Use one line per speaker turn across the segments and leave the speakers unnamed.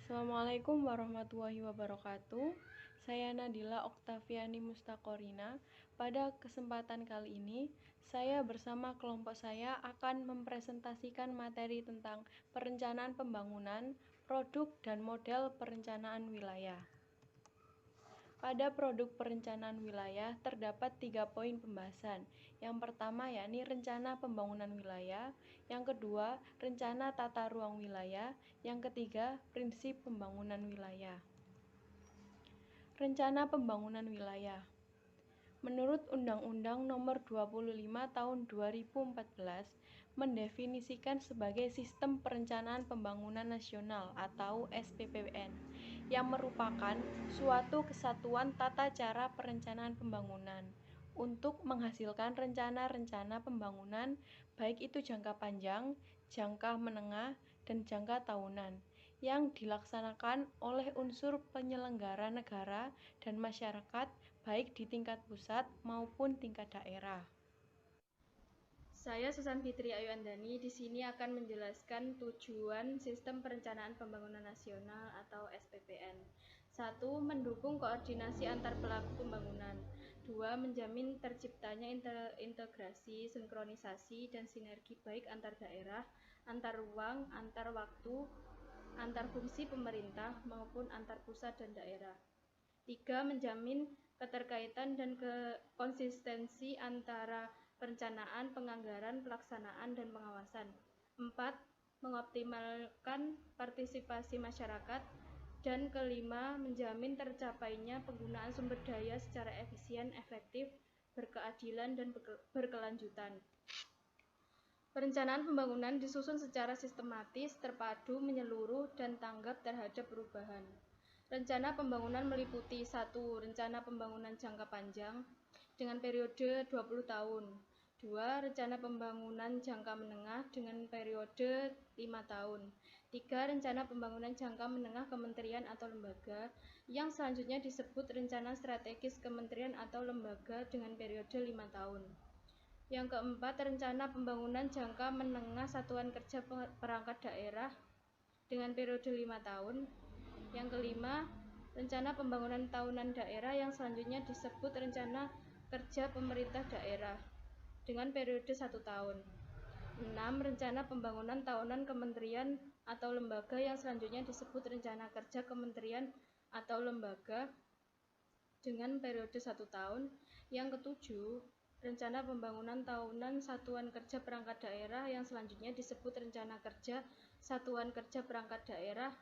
Assalamualaikum warahmatullahi wabarakatuh. Saya Nadila Oktaviani Mustaqorina. Pada kesempatan kali ini, saya bersama kelompok saya akan mempresentasikan materi tentang perencanaan pembangunan, produk dan model perencanaan wilayah. Pada produk perencanaan wilayah terdapat 3 poin pembahasan. Yang pertama yakni rencana pembangunan wilayah, yang kedua rencana tata ruang wilayah, yang ketiga prinsip pembangunan wilayah. Rencana pembangunan wilayah. Menurut Undang-Undang Nomor 25 Tahun 2014 mendefinisikan sebagai Sistem Perencanaan Pembangunan Nasional atau SPPN yang merupakan suatu kesatuan tata cara perencanaan pembangunan untuk menghasilkan rencana-rencana pembangunan baik itu jangka panjang, jangka menengah, dan jangka tahunan yang dilaksanakan oleh unsur penyelenggara negara dan masyarakat baik di tingkat pusat maupun tingkat daerah.
Saya Susan Fitri Ayuandani di sini akan menjelaskan tujuan Sistem Perencanaan Pembangunan Nasional atau SPPN. 1. Mendukung koordinasi antar pelaku pembangunan. 2. Menjamin terciptanya integrasi, sinkronisasi, dan sinergi baik antar daerah, antar ruang, antar waktu, antar fungsi pemerintah maupun antar pusat dan daerah. 3. Menjamin keterkaitan dan konsistensi antara perencanaan, penganggaran, pelaksanaan, dan pengawasan. 4. Mengoptimalkan partisipasi masyarakat. Dan kelima, menjamin tercapainya penggunaan sumber daya secara efisien, efektif, berkeadilan, dan berkelanjutan. Perencanaan pembangunan disusun secara sistematis, terpadu, menyeluruh, dan tanggap terhadap perubahan. Rencana pembangunan meliputi 1. Rencana pembangunan jangka panjang dengan periode 20 tahun. 2. Rencana pembangunan jangka menengah dengan periode 5 tahun. 3. Rencana pembangunan jangka menengah kementerian atau lembaga yang selanjutnya disebut rencana strategis kementerian atau lembaga dengan periode 5 tahun. Yang keempat, rencana pembangunan jangka menengah satuan kerja perangkat daerah dengan periode 5 tahun. Yang kelima, rencana pembangunan tahunan daerah yang selanjutnya disebut rencana kerja pemerintah daerah dengan periode 1 tahun. 6. Rencana pembangunan tahunan kementerian atau lembaga yang selanjutnya disebut rencana kerja kementerian atau lembaga dengan periode 1 tahun. Yang ketujuh, rencana pembangunan tahunan satuan kerja perangkat daerah yang selanjutnya disebut rencana kerja satuan kerja perangkat daerah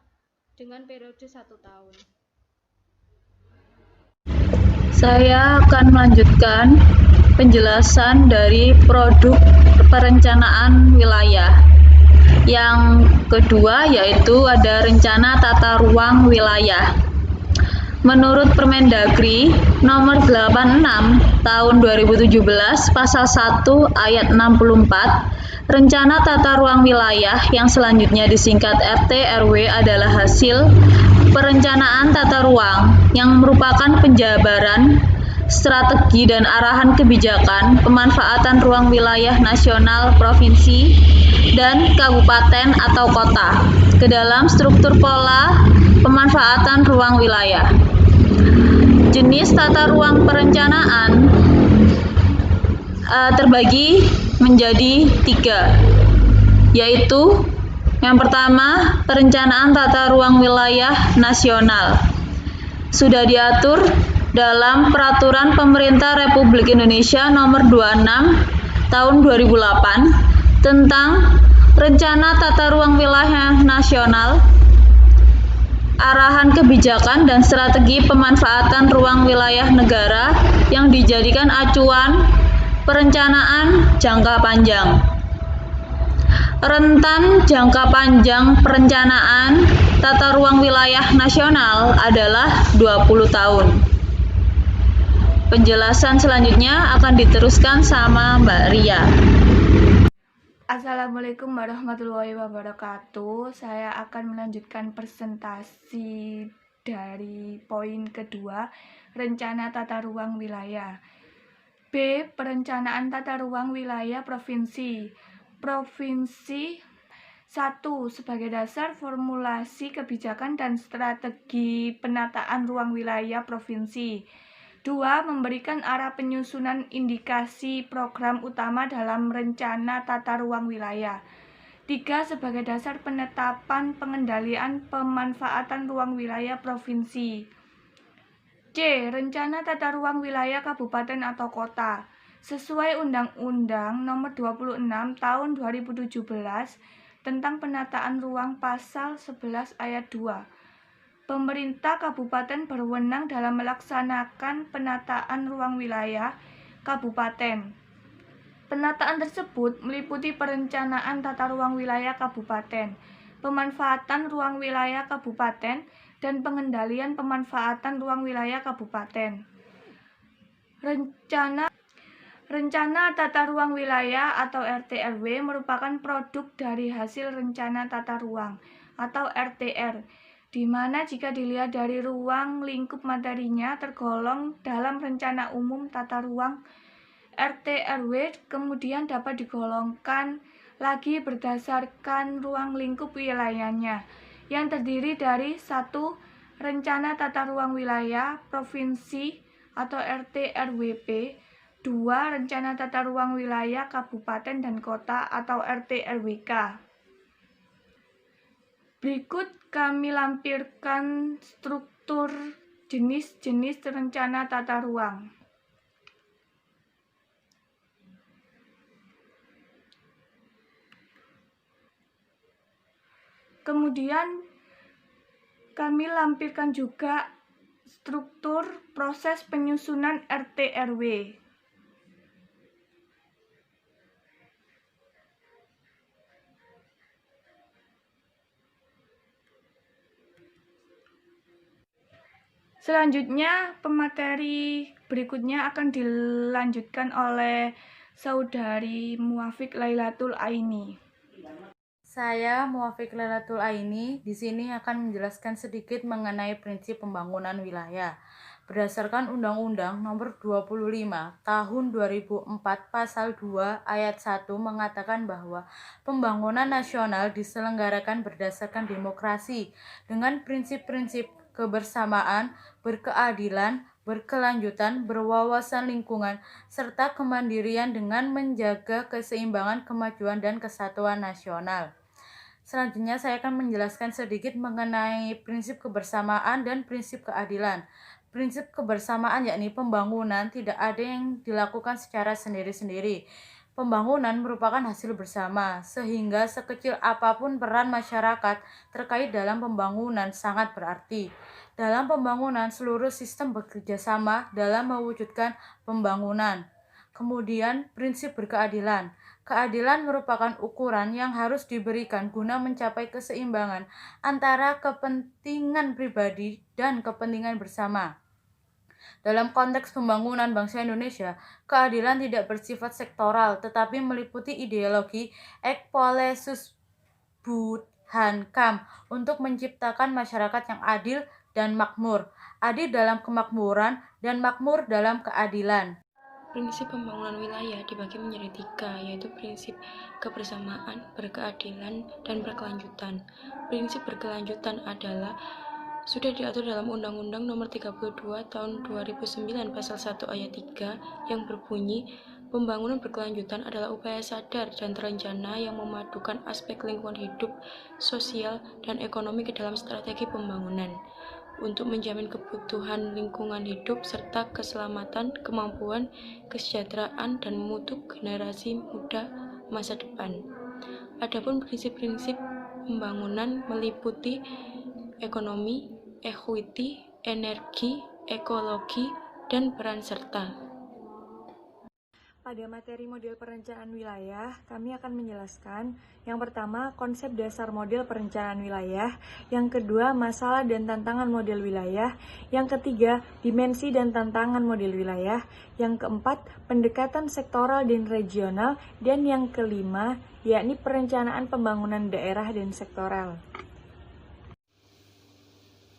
dengan periode 1 tahun.
Saya akan melanjutkan penjelasan dari produk perencanaan wilayah. Yang kedua yaitu ada rencana tata ruang wilayah. Menurut Permendagri Nomor 86 Tahun 2017 Pasal 1 Ayat 64, rencana tata ruang wilayah yang selanjutnya disingkat RT/RW adalah hasil perencanaan tata ruang yang merupakan penjabaran strategi dan arahan kebijakan pemanfaatan ruang wilayah nasional, provinsi, dan kabupaten atau kota ke dalam struktur pola pemanfaatan ruang wilayah. Jenis tata ruang perencanaan terbagi menjadi 3, yaitu yang pertama, perencanaan tata ruang wilayah nasional. Sudah diatur dalam Peraturan Pemerintah Republik Indonesia Nomor 26 Tahun 2008 tentang Rencana Tata Ruang Wilayah Nasional, arahan kebijakan dan strategi pemanfaatan ruang wilayah negara yang dijadikan acuan perencanaan jangka panjang. Rentan jangka panjang perencanaan tata ruang wilayah nasional adalah 20 tahun. Penjelasan selanjutnya akan diteruskan sama Mbak Ria.
Assalamualaikum warahmatullahi wabarakatuh. Saya akan melanjutkan presentasi dari poin kedua, rencana tata ruang wilayah. B. Perencanaan tata ruang wilayah provinsi. Provinsi 1. Sebagai dasar formulasi kebijakan dan strategi penataan ruang wilayah provinsi. 2. Memberikan arah penyusunan indikasi program utama dalam rencana tata ruang wilayah. 3. Sebagai dasar penetapan pengendalian pemanfaatan ruang wilayah provinsi. C. Rencana tata ruang wilayah kabupaten atau kota. Sesuai Undang-Undang Nomor 26 Tahun 2017 tentang penataan ruang pasal 11 ayat 2. Pemerintah kabupaten berwenang dalam melaksanakan penataan ruang wilayah kabupaten. Penataan tersebut meliputi perencanaan tata ruang wilayah kabupaten, pemanfaatan ruang wilayah kabupaten, dan pengendalian pemanfaatan ruang wilayah kabupaten. Rencana Tata Ruang Wilayah atau RTRW merupakan produk dari hasil Rencana Tata Ruang atau RTR, di mana jika dilihat dari ruang lingkup materinya tergolong dalam Rencana Umum Tata Ruang. RTRW kemudian dapat digolongkan lagi berdasarkan ruang lingkup wilayahnya, yang terdiri dari 1. Rencana Tata Ruang Wilayah Provinsi atau RTRWP, 2. Rencana Tata Ruang Wilayah Kabupaten dan Kota atau RTRWK. Berikut kami lampirkan struktur jenis-jenis rencana tata ruang. Kemudian kami lampirkan juga struktur proses penyusunan RTRW. Selanjutnya, pemateri berikutnya akan dilanjutkan oleh Saudari Muafiq Lailatul Aini.
Saya Muafiq Lailatul Aini di sini akan menjelaskan sedikit mengenai prinsip pembangunan wilayah. Berdasarkan Undang-Undang Nomor 25 Tahun 2004 Pasal 2 Ayat 1 mengatakan bahwa pembangunan nasional diselenggarakan berdasarkan demokrasi dengan prinsip-prinsip kebersamaan, berkeadilan, berkelanjutan, berwawasan lingkungan, serta kemandirian dengan menjaga keseimbangan, kemajuan, dan kesatuan nasional. Selanjutnya saya akan menjelaskan sedikit mengenai prinsip kebersamaan dan prinsip keadilan. Prinsip kebersamaan yakni pembangunan tidak ada yang dilakukan secara sendiri-sendiri. Pembangunan merupakan hasil bersama, sehingga sekecil apapun peran masyarakat terkait dalam pembangunan sangat berarti. Dalam pembangunan, seluruh sistem bekerja sama dalam mewujudkan pembangunan. Kemudian, prinsip berkeadilan. Keadilan merupakan ukuran yang harus diberikan guna mencapai keseimbangan antara kepentingan pribadi dan kepentingan bersama. Dalam konteks pembangunan bangsa Indonesia, keadilan tidak bersifat sektoral, tetapi meliputi ideologi Ek Pole Susbudhankam untuk menciptakan masyarakat yang adil dan makmur, adil dalam kemakmuran dan makmur dalam keadilan.
Prinsip pembangunan wilayah dibagi menjadi 3, yaitu prinsip kebersamaan, berkeadilan, dan berkelanjutan. Prinsip berkelanjutan adalah sudah diatur dalam Undang-Undang Nomor 32 Tahun 2009 Pasal 1 Ayat 3 yang berbunyi, pembangunan berkelanjutan adalah upaya sadar dan terencana yang memadukan aspek lingkungan hidup, sosial, dan ekonomi ke dalam strategi pembangunan untuk menjamin kebutuhan lingkungan hidup serta keselamatan, kemampuan, kesejahteraan, dan mutu generasi muda masa depan. Adapun prinsip-prinsip pembangunan meliputi ekonomi, equity, energi, ekologi, dan peran serta.
Pada materi model perencanaan wilayah, kami akan menjelaskan yang pertama konsep dasar model perencanaan wilayah, yang kedua masalah dan tantangan model wilayah, yang ketiga dimensi dan tantangan model wilayah, yang keempat pendekatan sektoral dan regional, dan yang kelima yakni perencanaan pembangunan daerah dan sektoral.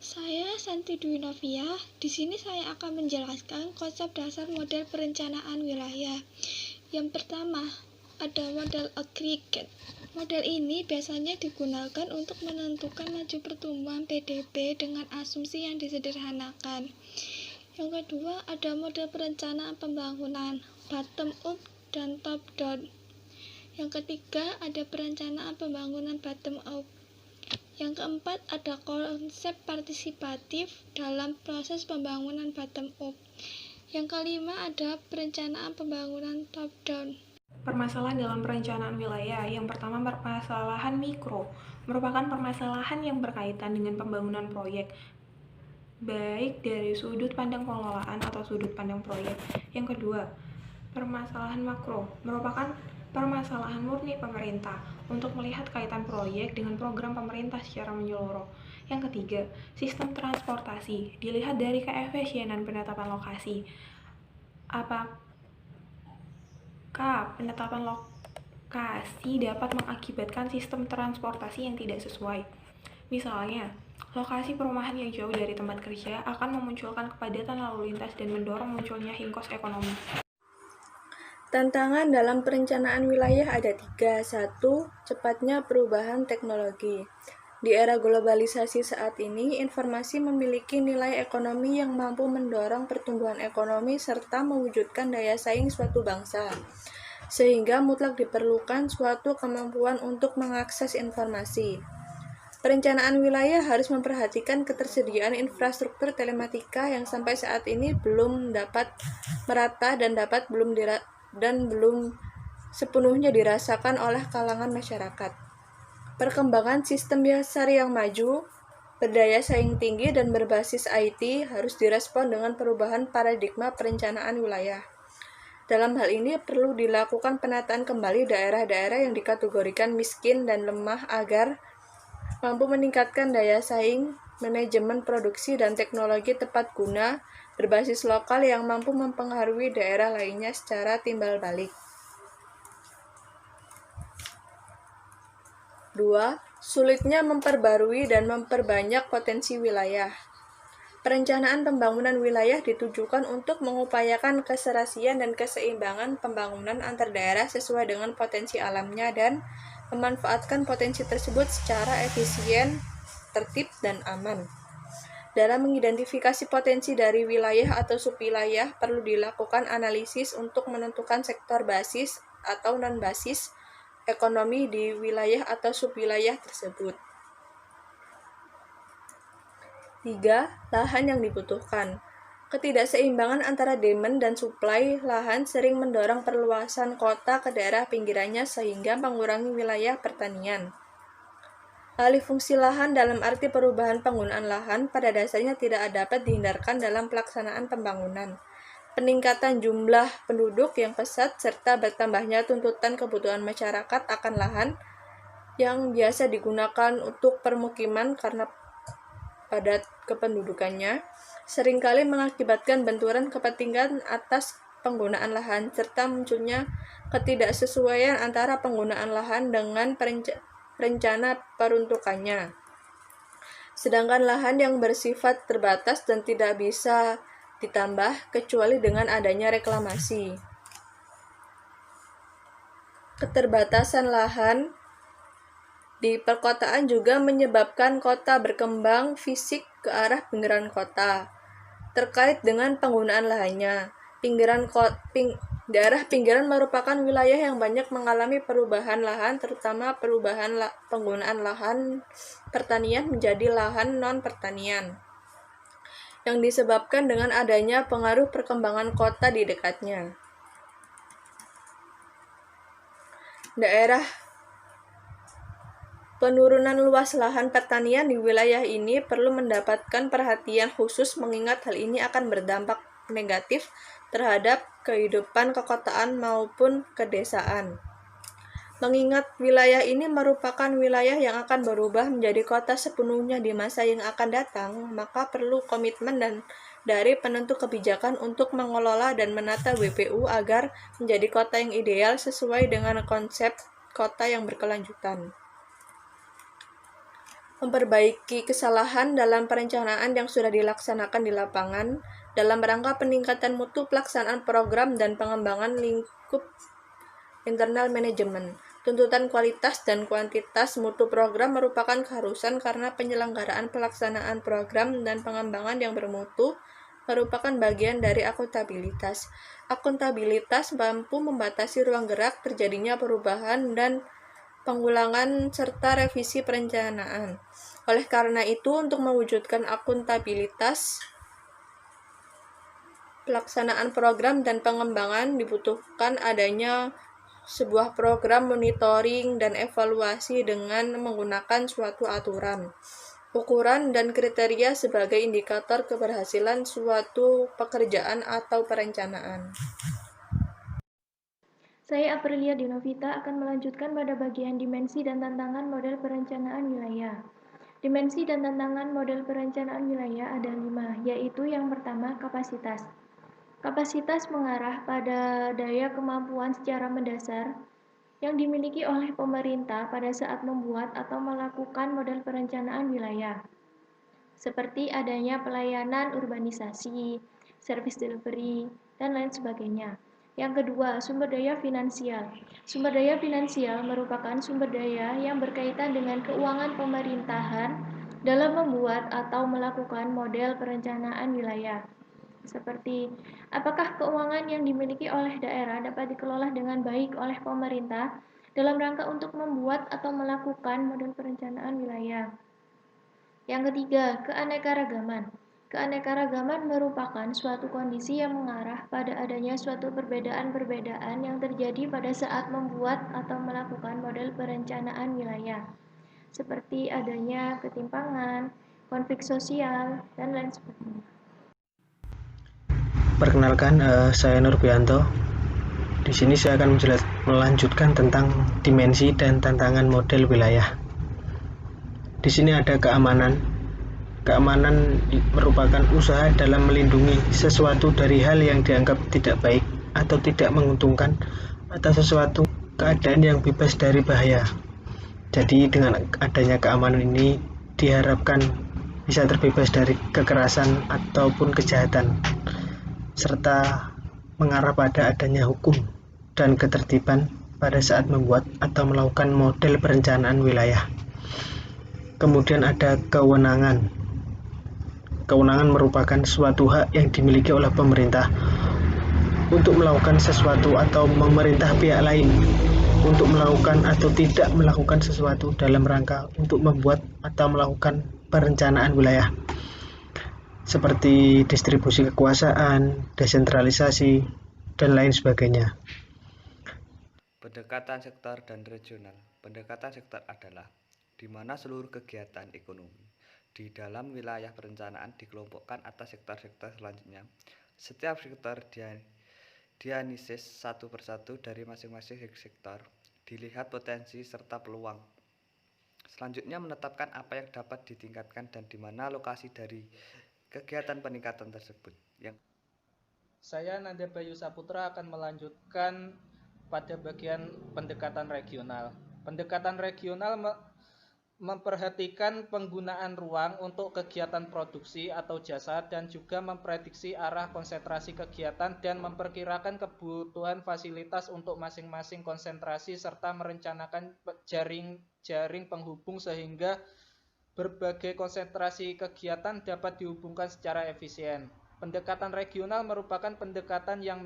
Saya Santi Dwi Novia. Di sini saya akan menjelaskan konsep dasar model perencanaan wilayah. Yang pertama, ada model aggregate. Model ini biasanya digunakan untuk menentukan laju pertumbuhan PDB dengan asumsi yang disederhanakan. Yang kedua, ada model perencanaan pembangunan bottom up dan top down. Yang ketiga, ada perencanaan pembangunan bottom up. Yang keempat, ada konsep partisipatif dalam proses pembangunan bottom up. Yang kelima, ada perencanaan pembangunan top down.
Permasalahan dalam perencanaan wilayah. Yang pertama, permasalahan mikro merupakan permasalahan yang berkaitan dengan pembangunan proyek, baik dari sudut pandang pengelolaan atau sudut pandang proyek. Yang kedua, permasalahan makro merupakan permasalahan murni pemerintah untuk melihat kaitan proyek dengan program pemerintah secara menyeluruh. Yang ketiga, sistem transportasi dilihat dari keefisienan penetapan lokasi. Apakah penetapan lokasi dapat mengakibatkan sistem transportasi yang tidak sesuai? Misalnya, lokasi perumahan yang jauh dari tempat kerja akan memunculkan kepadatan lalu lintas dan mendorong munculnya hingkos ekonomi.
Tantangan dalam perencanaan wilayah ada 3. 1. Cepatnya perubahan teknologi. Di era globalisasi saat ini, informasi memiliki nilai ekonomi yang mampu mendorong pertumbuhan ekonomi serta mewujudkan daya saing suatu bangsa. Sehingga mutlak diperlukan suatu kemampuan untuk mengakses informasi. Perencanaan wilayah harus memperhatikan ketersediaan infrastruktur telematika yang sampai saat ini belum dapat merata dan belum sepenuhnya dirasakan oleh kalangan masyarakat. Perkembangan sistem dasar yang maju, berdaya saing tinggi, dan berbasis IT harus direspon dengan perubahan paradigma perencanaan wilayah. Dalam hal ini perlu dilakukan penataan kembali daerah-daerah yang dikategorikan miskin dan lemah agar mampu meningkatkan daya saing, manajemen produksi, dan teknologi tepat guna berbasis lokal yang mampu mempengaruhi daerah lainnya secara timbal balik. 2. Sulitnya memperbarui dan memperbanyak potensi wilayah. Perencanaan pembangunan wilayah ditujukan untuk mengupayakan keserasian dan keseimbangan pembangunan antar daerah sesuai dengan potensi alamnya dan memanfaatkan potensi tersebut secara efisien, tertib, dan aman. Dalam mengidentifikasi potensi dari wilayah atau subwilayah, perlu dilakukan analisis untuk menentukan sektor basis atau non-basis ekonomi di wilayah atau subwilayah tersebut. 3. Lahan yang dibutuhkan. Ketidakseimbangan antara demand dan supply lahan sering mendorong perluasan kota ke daerah pinggirannya sehingga mengurangi wilayah pertanian. Alih fungsi lahan dalam arti perubahan penggunaan lahan pada dasarnya tidak dapat dihindarkan dalam pelaksanaan pembangunan. Peningkatan jumlah penduduk yang pesat serta bertambahnya tuntutan kebutuhan masyarakat akan lahan yang biasa digunakan untuk permukiman karena padat kependudukannya seringkali mengakibatkan benturan kepentingan atas penggunaan lahan serta munculnya ketidaksesuaian antara penggunaan lahan dengan rencana peruntukannya. Sedangkan lahan yang bersifat terbatas dan tidak bisa ditambah kecuali dengan adanya reklamasi. Keterbatasan lahan di perkotaan juga menyebabkan kota berkembang fisik ke arah pinggiran kota. Terkait dengan penggunaan lahannya, daerah pinggiran merupakan wilayah yang banyak mengalami perubahan lahan, terutama perubahan penggunaan lahan pertanian menjadi lahan non-pertanian, yang disebabkan dengan adanya pengaruh perkembangan kota di dekatnya. Penurunan luas lahan pertanian di wilayah ini perlu mendapatkan perhatian khusus mengingat hal ini akan berdampak negatif terhadap kehidupan kekotaan maupun kedesaan. Mengingat wilayah ini merupakan wilayah yang akan berubah menjadi kota sepenuhnya di masa yang akan datang, maka perlu komitmen dari penentu kebijakan untuk mengelola dan menata WPU agar menjadi kota yang ideal sesuai dengan konsep kota yang berkelanjutan. Memperbaiki kesalahan dalam perencanaan yang sudah dilaksanakan di lapangan dalam rangka peningkatan mutu pelaksanaan program dan pengembangan lingkup internal manajemen.
Tuntutan kualitas dan kuantitas mutu program merupakan keharusan karena penyelenggaraan pelaksanaan program dan pengembangan yang bermutu merupakan bagian dari akuntabilitas. Akuntabilitas mampu membatasi ruang gerak terjadinya perubahan dan pengulangan serta revisi perencanaan. Oleh karena itu, untuk mewujudkan akuntabilitas pelaksanaan program dan pengembangan dibutuhkan adanya sebuah program monitoring dan evaluasi dengan menggunakan suatu aturan, ukuran, dan kriteria sebagai indikator keberhasilan suatu pekerjaan atau perencanaan.
Saya Aprilia Dinovita akan melanjutkan pada bagian dimensi dan tantangan model perencanaan wilayah. Dimensi dan tantangan model perencanaan wilayah ada 5, yaitu yang pertama kapasitas. Kapasitas mengarah pada daya kemampuan secara mendasar yang dimiliki oleh pemerintah pada saat membuat atau melakukan model perencanaan wilayah, seperti adanya pelayanan urbanisasi, service delivery, dan lain sebagainya. Yang kedua, sumber daya finansial. Sumber daya finansial merupakan sumber daya yang berkaitan dengan keuangan pemerintahan dalam membuat atau melakukan model perencanaan wilayah. Seperti, apakah keuangan yang dimiliki oleh daerah dapat dikelola dengan baik oleh pemerintah dalam rangka untuk membuat atau melakukan model perencanaan wilayah. Yang ketiga, keanekaragaman. Keanekaragaman merupakan suatu kondisi yang mengarah pada adanya suatu perbedaan-perbedaan yang terjadi pada saat membuat atau melakukan model perencanaan wilayah, seperti adanya ketimpangan, konflik sosial, dan lain sebagainya.
Perkenalkan, saya Nurbianto. Di sini saya akan melanjutkan tentang dimensi dan tantangan model wilayah. Di sini ada keamanan. Keamanan merupakan usaha dalam melindungi sesuatu dari hal yang dianggap tidak baik atau tidak menguntungkan atau sesuatu keadaan yang bebas dari bahaya. Jadi dengan adanya keamanan ini diharapkan bisa terbebas dari kekerasan ataupun kejahatan, serta mengarah pada adanya hukum dan ketertiban pada saat membuat atau melakukan model perencanaan wilayah. Kemudian ada kewenangan. Kewenangan merupakan suatu hak yang dimiliki oleh pemerintah untuk melakukan sesuatu atau memerintah pihak lain untuk melakukan atau tidak melakukan sesuatu dalam rangka untuk membuat atau melakukan perencanaan wilayah, seperti distribusi kekuasaan, desentralisasi, dan lain sebagainya.
Pendekatan sektor dan regional. Pendekatan sektor adalah di mana seluruh kegiatan ekonomi di dalam wilayah perencanaan dikelompokkan atas sektor-sektor selanjutnya. Setiap sektor dianalisis satu persatu dari masing-masing sektor, dilihat potensi serta peluang. Selanjutnya menetapkan apa yang dapat ditingkatkan dan di mana lokasi dari kegiatan peningkatan tersebut.
Saya Nanda Bayu Saputra akan melanjutkan pada bagian pendekatan regional. Pendekatan regional memperhatikan penggunaan ruang untuk kegiatan produksi atau jasa dan juga memprediksi arah konsentrasi kegiatan dan memperkirakan kebutuhan fasilitas untuk masing-masing konsentrasi serta merencanakan jaring penghubung sehingga berbagai konsentrasi kegiatan dapat dihubungkan secara efisien. Pendekatan regional merupakan pendekatan yang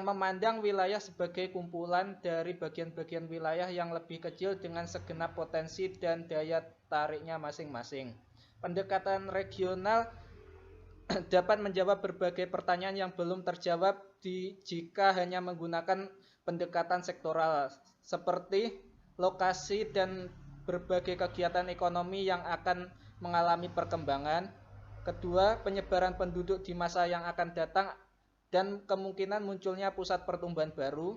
memandang wilayah sebagai kumpulan dari bagian-bagian wilayah yang lebih kecil dengan segenap potensi dan daya tariknya masing-masing. Pendekatan regional dapat menjawab berbagai pertanyaan yang belum terjawab jika hanya menggunakan pendekatan sektoral, seperti lokasi dan berbagai kegiatan ekonomi yang akan mengalami perkembangan. Kedua, penyebaran penduduk di masa yang akan datang dan kemungkinan munculnya pusat pertumbuhan baru.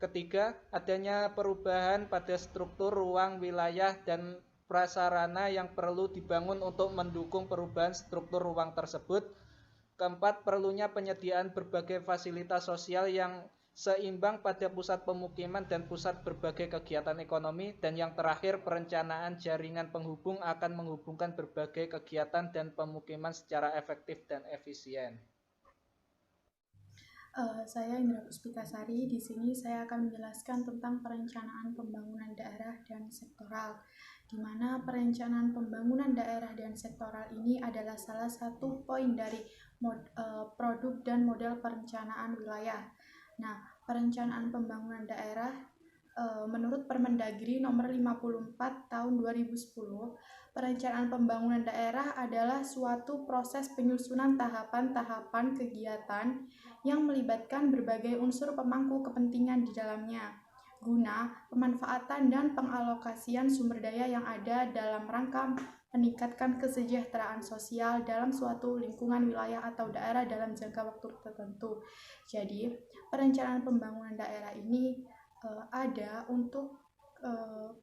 Ketiga, adanya perubahan pada struktur ruang wilayah dan prasarana yang perlu dibangun untuk mendukung perubahan struktur ruang tersebut. Keempat, perlunya penyediaan berbagai fasilitas sosial yang seimbang pada pusat pemukiman dan pusat berbagai kegiatan ekonomi. Dan yang terakhir, perencanaan jaringan penghubung akan menghubungkan berbagai kegiatan dan pemukiman secara efektif dan efisien.
Saya Indra Puspitasari. Di sini saya akan menjelaskan tentang perencanaan pembangunan daerah dan sektoral, di mana perencanaan pembangunan daerah dan sektoral ini adalah salah satu poin dari produk dan model perencanaan wilayah. Nah, perencanaan pembangunan daerah menurut Permendagri nomor 54 tahun 2010, perencanaan pembangunan daerah adalah suatu proses penyusunan tahapan-tahapan kegiatan yang melibatkan berbagai unsur pemangku kepentingan di dalamnya, guna pemanfaatan dan pengalokasian sumber daya yang ada dalam rangka meningkatkan kesejahteraan sosial dalam suatu lingkungan wilayah atau daerah dalam jangka waktu tertentu. Jadi, perencanaan pembangunan daerah ini ada untuk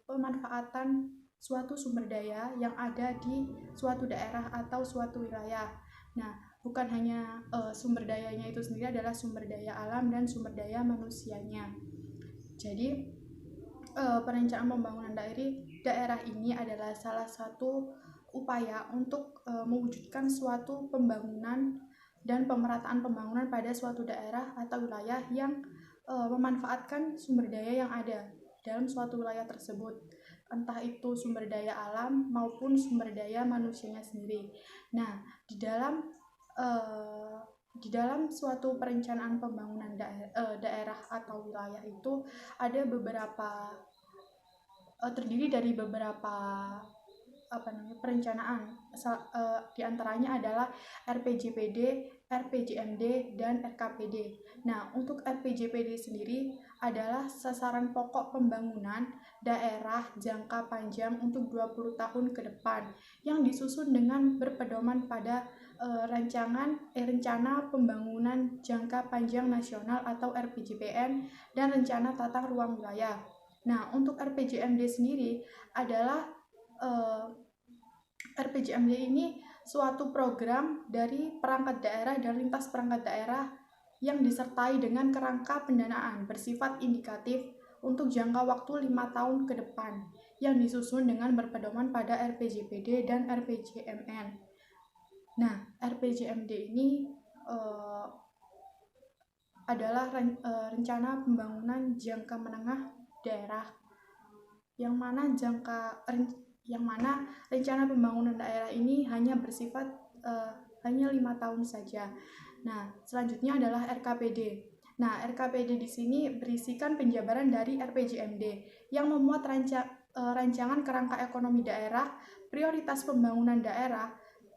pemanfaatan suatu sumber daya yang ada di suatu daerah atau suatu wilayah. Nah, bukan hanya sumber dayanya itu sendiri adalah sumber daya alam dan sumber daya manusianya. Jadi, perencanaan pembangunan daerah ini adalah salah satu upaya untuk mewujudkan suatu pembangunan dan pemerataan pembangunan pada suatu daerah atau wilayah yang memanfaatkan sumber daya yang ada dalam suatu wilayah tersebut, entah itu sumber daya alam maupun sumber daya manusianya sendiri. Nah, di dalam suatu perencanaan pembangunan daerah atau wilayah itu ada terdiri dari beberapa perencanaan. Di antaranya adalah RPJPD, RPJMD, dan RKPD. Nah, untuk RPJPD sendiri adalah sasaran pokok pembangunan daerah jangka panjang untuk 20 tahun ke depan yang disusun dengan berpedoman pada rencana pembangunan jangka panjang nasional atau RPJPN dan rencana tata ruang wilayah. Nah, untuk RPJMD sendiri adalah RPJMD ini suatu program dari perangkat daerah dan lintas perangkat daerah yang disertai dengan kerangka pendanaan bersifat indikatif untuk jangka waktu 5 tahun ke depan yang disusun dengan berpedoman pada RPJPD dan RPJMN. Nah, RPJMD ini adalah rencana pembangunan jangka menengah daerah yang mana rencana pembangunan daerah ini hanya bersifat hanya 5 tahun saja. Nah, selanjutnya adalah RKPD. Nah, RKPD di sini berisikan penjabaran dari RPJMD yang memuat rancangan kerangka ekonomi daerah, prioritas pembangunan daerah,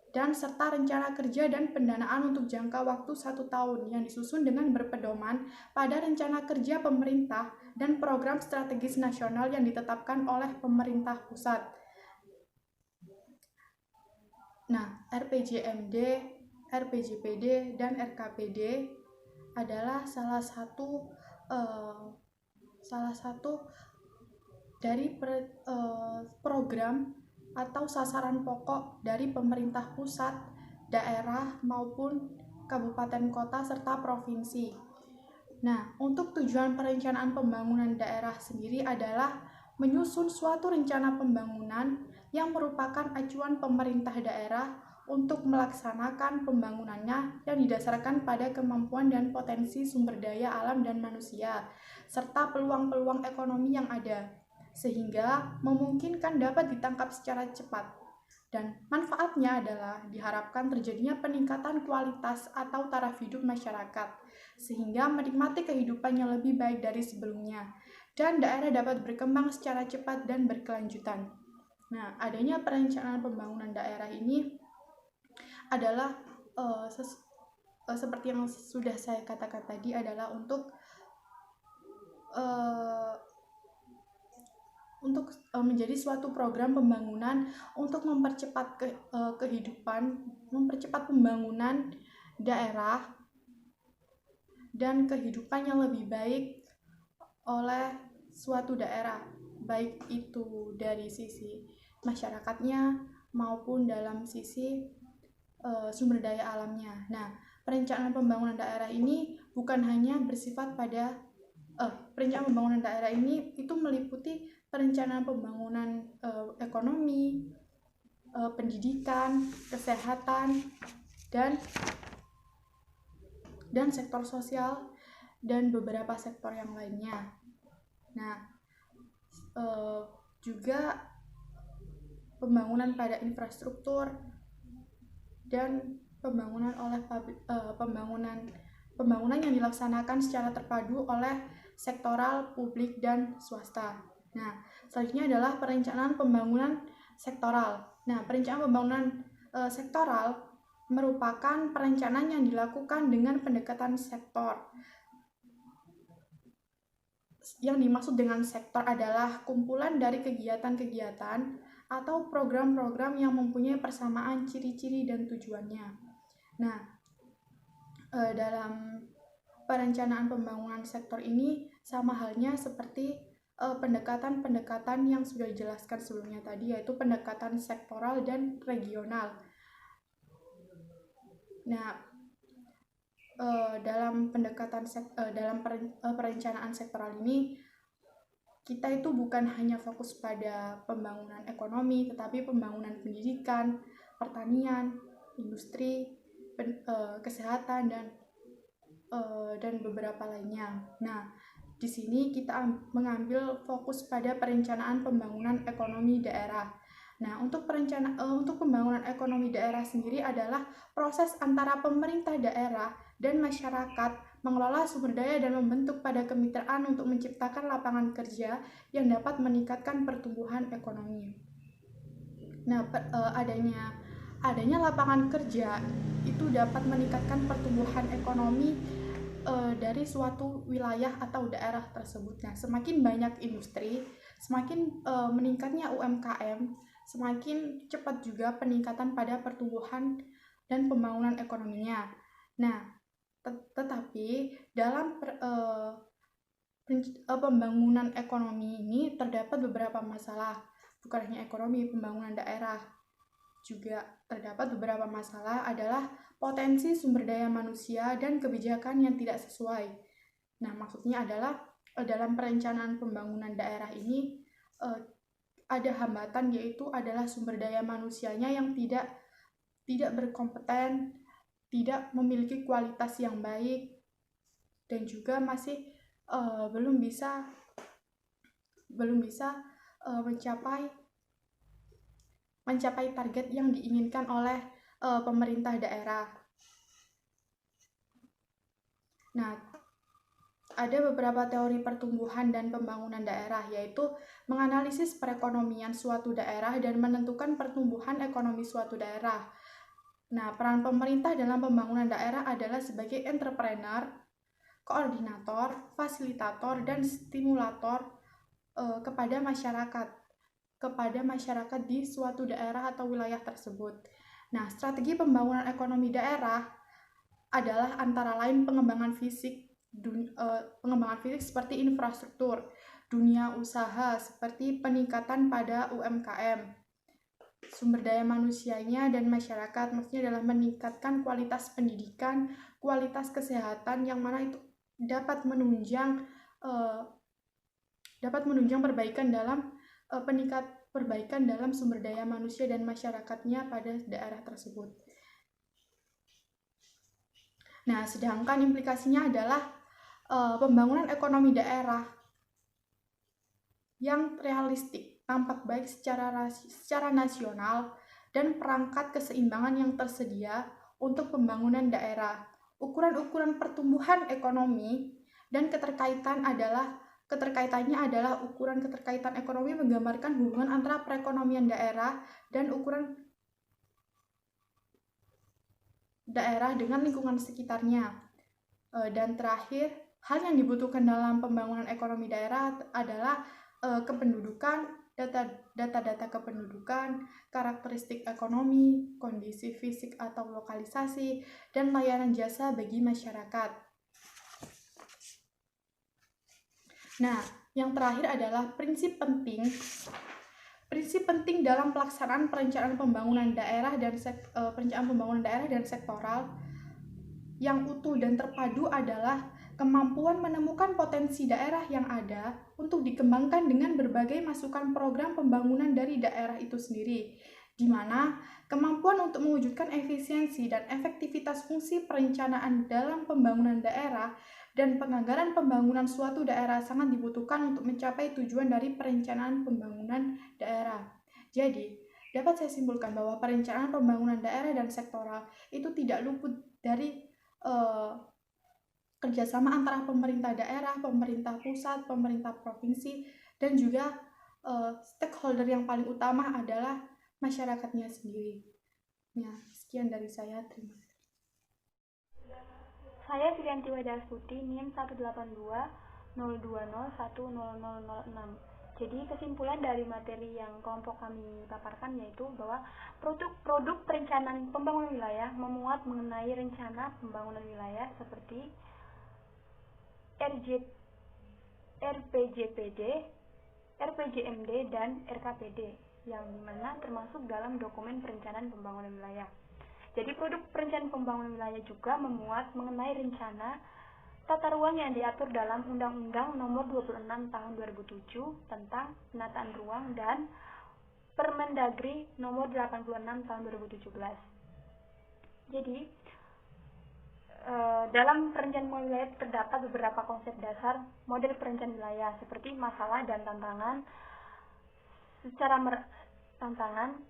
dan serta rencana kerja dan pendanaan untuk jangka waktu 1 tahun yang disusun dengan berpedoman pada rencana kerja pemerintah dan program strategis nasional yang ditetapkan oleh pemerintah pusat. Nah, RPJMD, RPJPD, dan RKPD adalah salah satu dari program atau sasaran pokok dari pemerintah pusat, daerah, maupun kabupaten kota serta provinsi. Nah, untuk tujuan perencanaan pembangunan daerah sendiri adalah menyusun suatu rencana pembangunan yang merupakan acuan pemerintah daerah untuk melaksanakan pembangunannya yang didasarkan pada kemampuan dan potensi sumber daya alam dan manusia, serta peluang-peluang ekonomi yang ada, sehingga memungkinkan dapat ditangkap secara cepat. Dan manfaatnya adalah diharapkan terjadinya peningkatan kualitas atau taraf hidup masyarakat, sehingga menikmati kehidupannya lebih baik dari sebelumnya, dan daerah dapat berkembang secara cepat dan berkelanjutan. Nah, adanya perencanaan pembangunan daerah ini adalah seperti yang sudah saya katakan tadi adalah untuk menjadi suatu program pembangunan untuk mempercepat mempercepat pembangunan daerah dan kehidupan yang lebih baik oleh suatu daerah, baik itu dari sisi masyarakatnya maupun dalam sisi sumber daya alamnya. Nah, perencanaan pembangunan daerah ini bukan hanya bersifat pada perencanaan pembangunan daerah ini itu meliputi perencanaan pembangunan ekonomi, pendidikan, kesehatan, dan dan sektor sosial, dan beberapa sektor yang lainnya. Nah, juga pembangunan pada infrastruktur dan pembangunan yang dilaksanakan secara terpadu oleh sektoral, publik, dan swasta. Nah, selanjutnya adalah perencanaan pembangunan sektoral. Nah, perencanaan pembangunan sektoral merupakan perencanaan yang dilakukan dengan pendekatan sektor. Yang dimaksud dengan sektor adalah kumpulan dari kegiatan-kegiatan atau program-program yang mempunyai persamaan ciri-ciri dan tujuannya. Nah, dalam perencanaan pembangunan sektor ini sama halnya seperti pendekatan-pendekatan yang sudah dijelaskan sebelumnya tadi, yaitu pendekatan sektoral dan regional. Nah, dalam perencanaan sektoral ini kita itu bukan hanya fokus pada pembangunan ekonomi, tetapi pembangunan pendidikan, pertanian, industri, kesehatan, dan beberapa lainnya. Nah, di sini kita mengambil fokus pada perencanaan pembangunan ekonomi daerah. Nah, untuk pembangunan ekonomi daerah sendiri adalah proses antara pemerintah daerah dan masyarakat mengelola sumber daya dan membentuk pada kemitraan untuk menciptakan lapangan kerja yang dapat meningkatkan pertumbuhan ekonomi. Nah, adanya lapangan kerja itu dapat meningkatkan pertumbuhan ekonomi dari suatu wilayah atau daerah tersebut. Nah, semakin banyak industri, semakin meningkatnya UMKM, semakin cepat juga peningkatan pada pertumbuhan dan pembangunan ekonominya. Nah, tetapi dalam pembangunan ekonomi ini terdapat beberapa masalah. Bukan hanya ekonomi, pembangunan daerah juga terdapat beberapa masalah adalah potensi sumber daya manusia dan kebijakan yang tidak sesuai. Nah, maksudnya adalah dalam perencanaan pembangunan daerah ini ada hambatan, yaitu adalah sumber daya manusianya yang tidak berkompeten, tidak memiliki kualitas yang baik, dan juga masih belum bisa mencapai target yang diinginkan oleh pemerintah daerah. Nah, ada beberapa teori pertumbuhan dan pembangunan daerah, yaitu menganalisis perekonomian suatu daerah dan menentukan pertumbuhan ekonomi suatu daerah. Nah, peran pemerintah dalam pembangunan daerah adalah sebagai entrepreneur, koordinator, fasilitator, dan stimulator kepada masyarakat di suatu daerah atau wilayah tersebut. Nah, strategi pembangunan ekonomi daerah adalah antara lain pengembangan fisik seperti infrastruktur, dunia usaha seperti peningkatan pada UMKM, sumber daya manusianya dan masyarakat, maksudnya adalah meningkatkan kualitas pendidikan, kualitas kesehatan, yang mana itu dapat menunjang perbaikan dalam sumber daya manusia dan masyarakatnya pada daerah tersebut. Nah, sedangkan implikasinya adalah pembangunan ekonomi daerah yang realistik, tampak baik secara nasional, dan perangkat keseimbangan yang tersedia untuk pembangunan daerah. Ukuran-ukuran pertumbuhan ekonomi dan keterkaitannya adalah ukuran keterkaitan ekonomi menggambarkan hubungan antara perekonomian daerah dan ukuran daerah dengan lingkungan sekitarnya. Dan terakhir, hal yang dibutuhkan dalam pembangunan ekonomi daerah adalah kependudukan, data-data kependudukan, karakteristik ekonomi, kondisi fisik atau lokalisasi, dan layanan jasa bagi masyarakat. Nah, yang terakhir adalah prinsip penting dalam pelaksanaan perencanaan pembangunan daerah dan sektoral yang utuh dan terpadu adalah kemampuan menemukan potensi daerah yang ada untuk dikembangkan dengan berbagai masukan program pembangunan dari daerah itu sendiri, di mana Kemampuan untuk mewujudkan efisiensi dan efektivitas fungsi perencanaan dalam pembangunan daerah dan penganggaran pembangunan suatu daerah sangat dibutuhkan untuk mencapai tujuan dari perencanaan pembangunan daerah. Jadi, dapat saya simpulkan bahwa perencanaan pembangunan daerah dan sektoral itu tidak luput dari kerjasama antara pemerintah daerah, pemerintah pusat, pemerintah provinsi, dan juga stakeholder yang paling utama adalah masyarakatnya sendiri. Ya, sekian dari saya. Terima kasih.
Saya Filianti Wadastuti, NIM 18202010006. Jadi kesimpulan dari materi yang kelompok kami paparkan yaitu bahwa produk perencanaan pembangunan wilayah memuat mengenai rencana pembangunan wilayah seperti RPJPD, RPJMD, dan RKPD yang dimana termasuk dalam dokumen perencanaan pembangunan wilayah. Jadi produk perencanaan pembangunan wilayah juga memuat mengenai rencana tata ruang yang diatur dalam Undang-Undang Nomor 26 Tahun 2007 tentang penataan ruang dan Permendagri Nomor 86 Tahun 2017. Jadi dalam perencanaan wilayah terdapat beberapa konsep dasar model perencanaan wilayah seperti masalah dan tantangan, tantangan,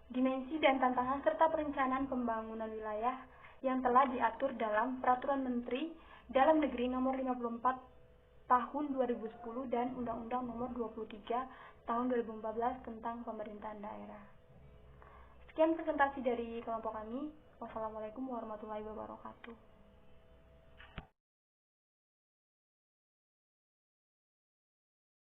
dimensi dan tantangan serta perencanaan pembangunan wilayah yang telah diatur dalam Peraturan Menteri Dalam Negeri Nomor 54 Tahun 2010 dan Undang-Undang Nomor 23 Tahun 2014 tentang pemerintahan daerah. Sekian presentasi dari kelompok kami. Wassalamualaikum warahmatullahi wabarakatuh.